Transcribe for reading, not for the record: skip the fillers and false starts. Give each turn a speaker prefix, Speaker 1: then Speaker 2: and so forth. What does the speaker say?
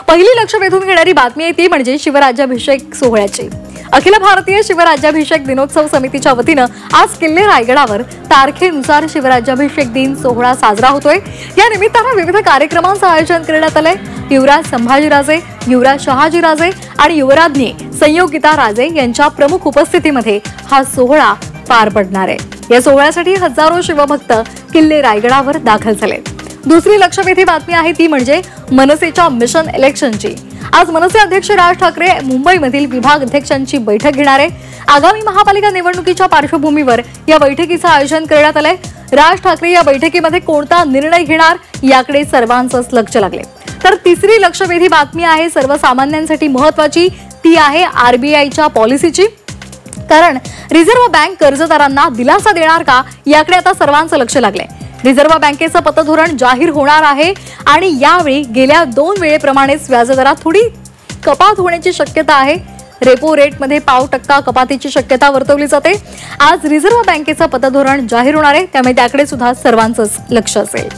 Speaker 1: पहिली लक्ष वेधून घेणारी बातमी आहे ती म्हणजे शिवराज्याभिषेक सोहळ्याची। अखिल भारतीय शिवराज्याभिषेक दिनोत्सव समितीच्या वतीनं आज किल्ले रायगडावर तारखेनुसार शिवराज्याभिषेक दिन सोहळा साजरा होतोय। या निमित्तानं विविध कार्यक्रमांचं आयोजन करण्यात आलंय। युवराज संभाजीराजे, युवराज शहाजीराजे आणि युवराज्ञी संयोगिता राजे यांच्या प्रमुख उपस्थितीमध्ये हा सोहळा पार पडणार आहे। या सोहळ्यासाठी हजारो शिवभक्त किल्ले रायगडावर दाखल झाले। दुसरी लक्षवेधी बातमी आहे ती म्हणजे मनसेच्या मिशन इलेक्शनची। आज मनसे अध्यक्ष राज ठाकरे मुंबईमधील विभाग अध्यक्षांची बैठक घेणार आहे। आगामी महापालिका निवडणुकीच्या पार्श्वभूमीवर या बैठकीचं आयोजन करण्यात आलंय। राज ठाकरे या बैठकीमध्ये कोणता निर्णय घेणार याकडे सर्वांचंच लक्ष लागले। तर तिसरी लक्षवेधी बातमी आहे सर्वसामान्यांसाठी महत्त्वाची, ती आहे आरबीआयच्या पॉलिसीची। कारण रिझर्व्ह बँक कर्जदारांना दिलासा देणार का याकडे आता सर्वांचं लक्ष लागलंय। रिझर्व्ह बँकेचं पतधोरण जाहीर होणार आहे आणि यावेळी गेल्या 2 वेळेप्रमाणेच व्याजदरात थोडी कपात होण्याची शक्यता आहे। रेपो रेटमध्ये 0.5% कपातीची शक्यता वर्तवली जाते। आज रिझर्व्ह बँकेचं पतधोरण जाहीर होणार आहे, त्यामुळे त्याकडे सुद्धा सर्वांचंच लक्ष असेल।